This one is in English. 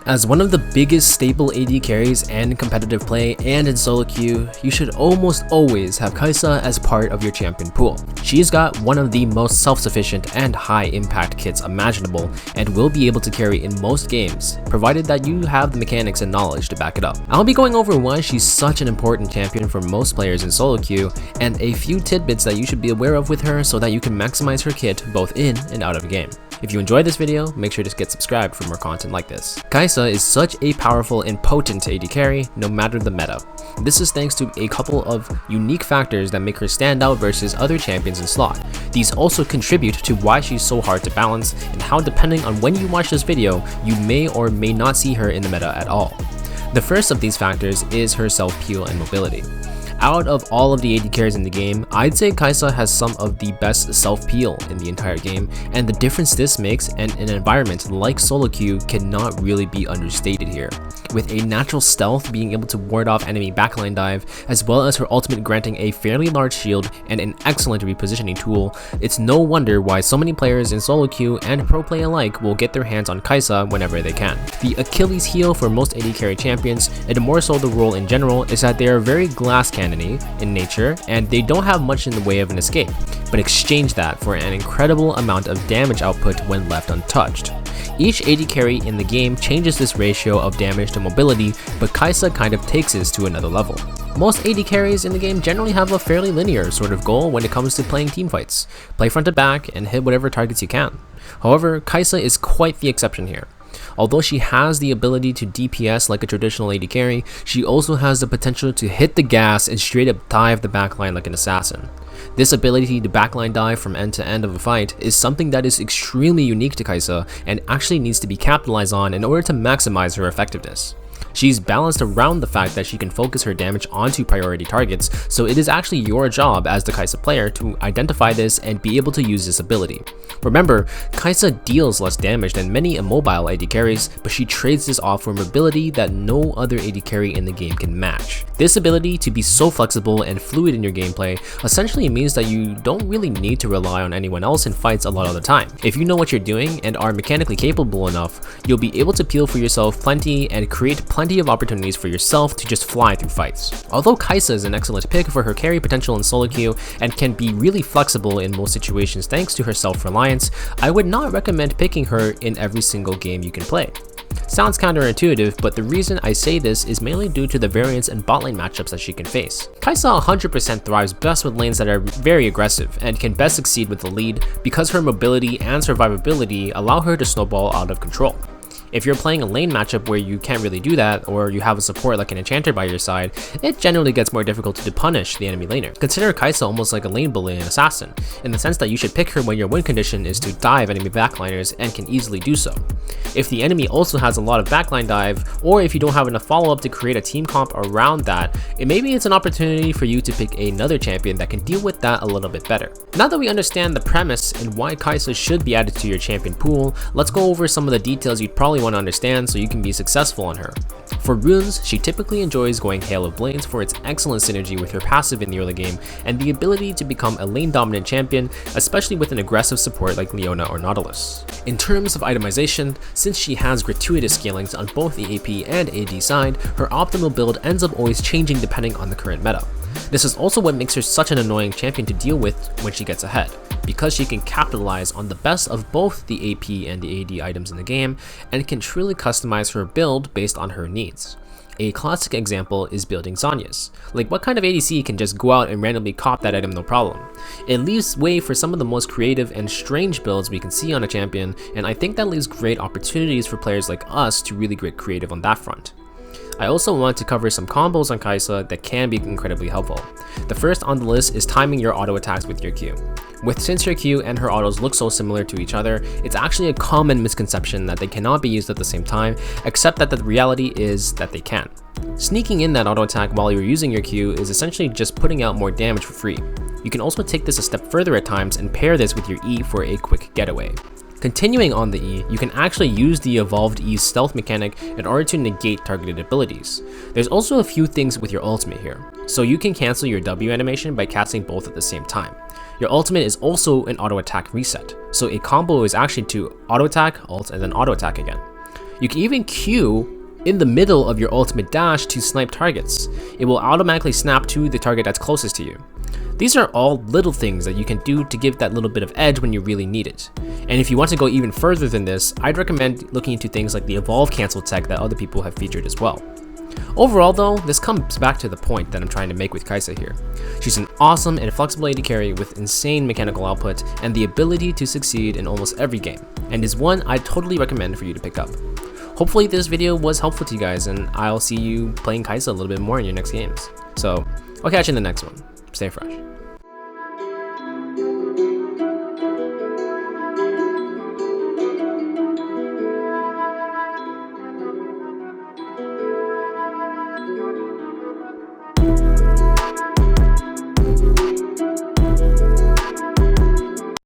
As one of the biggest stable AD carries and competitive play and in solo queue, you should almost always have Kaisa as part of your champion pool. She's got one of the most self-sufficient and high impact kits imaginable and will be able to carry in most games, provided that you have the mechanics and knowledge to back it up. I'll be going over why she's such an important champion for most players in solo queue and a few tidbits that you should be aware of with her so that you can maximize her kit both in and out of the game. If you enjoyed this video, make sure to get subscribed for more content like this. Kaisa is such a powerful and potent AD carry no matter the meta. This is thanks to a couple of unique factors that make her stand out versus other champions in slot. These also contribute to why she's so hard to balance and how, depending on when you watch this video, you may or may not see her in the meta at all. The first of these factors is her self-peel and mobility. Out of all of the AD carries in the game, I'd say Kaisa has some of the best self-peel in the entire game, and the difference this makes in an environment like solo queue cannot really be understated here. With a natural stealth being able to ward off enemy backline dive, as well as her ultimate granting a fairly large shield and an excellent repositioning tool, it's no wonder why so many players in solo queue and pro play alike will get their hands on Kaisa whenever they can. The Achilles heel for most AD carry champions, and more so the role in general, is that they are very glass cannon in nature and they don't have much in the way of an escape, but exchange that for an incredible amount of damage output when left untouched. Each AD carry in the game changes this ratio of damage to mobility, but Kaisa kind of takes this to another level. Most AD carries in the game generally have a fairly linear sort of goal when it comes to playing teamfights. Play front to back and hit whatever targets you can. However, Kaisa is quite the exception here. Although she has the ability to DPS like a traditional AD carry, she also has the potential to hit the gas and straight up dive the backline like an assassin. This ability to backline dive from end to end of a fight is something that is extremely unique to Kaisa and actually needs to be capitalized on in order to maximize her effectiveness. She's balanced around the fact that she can focus her damage onto priority targets, so it is actually your job as the Kaisa player to identify this and be able to use this ability. Remember, Kaisa deals less damage than many immobile AD carries, but she trades this off for mobility that no other AD carry in the game can match. This ability to be so flexible and fluid in your gameplay essentially means that you don't really need to rely on anyone else in fights a lot of the time. If you know what you're doing and are mechanically capable enough, you'll be able to peel for yourself plenty and create plenty of opportunities for yourself to just fly through fights. Although Kaisa is an excellent pick for her carry potential in solo queue and can be really flexible in most situations thanks to her self-reliance, I would not recommend picking her in every single game you can play. Sounds counterintuitive, but the reason I say this is mainly due to the variance and bot lane matchups that she can face. Kaisa 100% thrives best with lanes that are very aggressive and can best succeed with the lead because her mobility and survivability allow her to snowball out of control. If you're playing a lane matchup where you can't really do that, or you have a support like an enchanter by your side, it generally gets more difficult to punish the enemy laner. Consider Kaisa almost like a lane bully and assassin, in the sense that you should pick her when your win condition is to dive enemy backliners and can easily do so. If the enemy also has a lot of backline dive, or if you don't have enough follow-up to create a team comp around that, maybe it's an opportunity for you to pick another champion that can deal with that a little bit better. Now that we understand the premise and why Kaisa should be added to your champion pool, let's go over some of the details you'd probably want to understand so you can be successful on her. For runes, she typically enjoys going Hail of Blades for its excellent synergy with her passive in the early game and the ability to become a lane dominant champion, especially with an aggressive support like Leona or Nautilus. In terms of itemization, since she has gratuitous scalings on both the AP and AD side, her optimal build ends up always changing depending on the current meta. This is also what makes her such an annoying champion to deal with when she gets ahead, because she can capitalize on the best of both the AP and the AD items in the game and can truly customize her build based on her needs. A classic example is building Zhonya's. Like, what kind of ADC can just go out and randomly cop that item no problem? It leaves way for some of the most creative and strange builds we can see on a champion, and I think that leaves great opportunities for players like us to really get creative on that front. I also want to cover some combos on Kaisa that can be incredibly helpful. The first on the list is timing your auto attacks with your Q. Since your Q and her autos look so similar to each other, it's actually a common misconception that they cannot be used at the same time, except that the reality is that they can. Sneaking in that auto attack while you're using your Q is essentially just putting out more damage for free. You can also take this a step further at times and pair this with your E for a quick getaway. Continuing on the E, you can actually use the evolved E's stealth mechanic in order to negate targeted abilities. There's also a few things with your ultimate here. So you can cancel your W animation by casting both at the same time. Your ultimate is also an auto attack reset, so a combo is actually to auto attack, ult, and then auto attack again. You can even Q in the middle of your ultimate dash to snipe targets. It will automatically snap to the target that's closest to you. These are all little things that you can do to give that little bit of edge when you really need it. And if you want to go even further than this, I'd recommend looking into things like the evolve cancel tech that other people have featured as well. Overall though, this comes back to the point that I'm trying to make with Kaisa here. She's an awesome and flexible AD carry with insane mechanical output and the ability to succeed in almost every game, and is one I totally recommend for you to pick up. Hopefully this video was helpful to you guys, and I'll see you playing Kaisa a little bit more in your next games. So, I'll catch you in the next one. Stay fresh.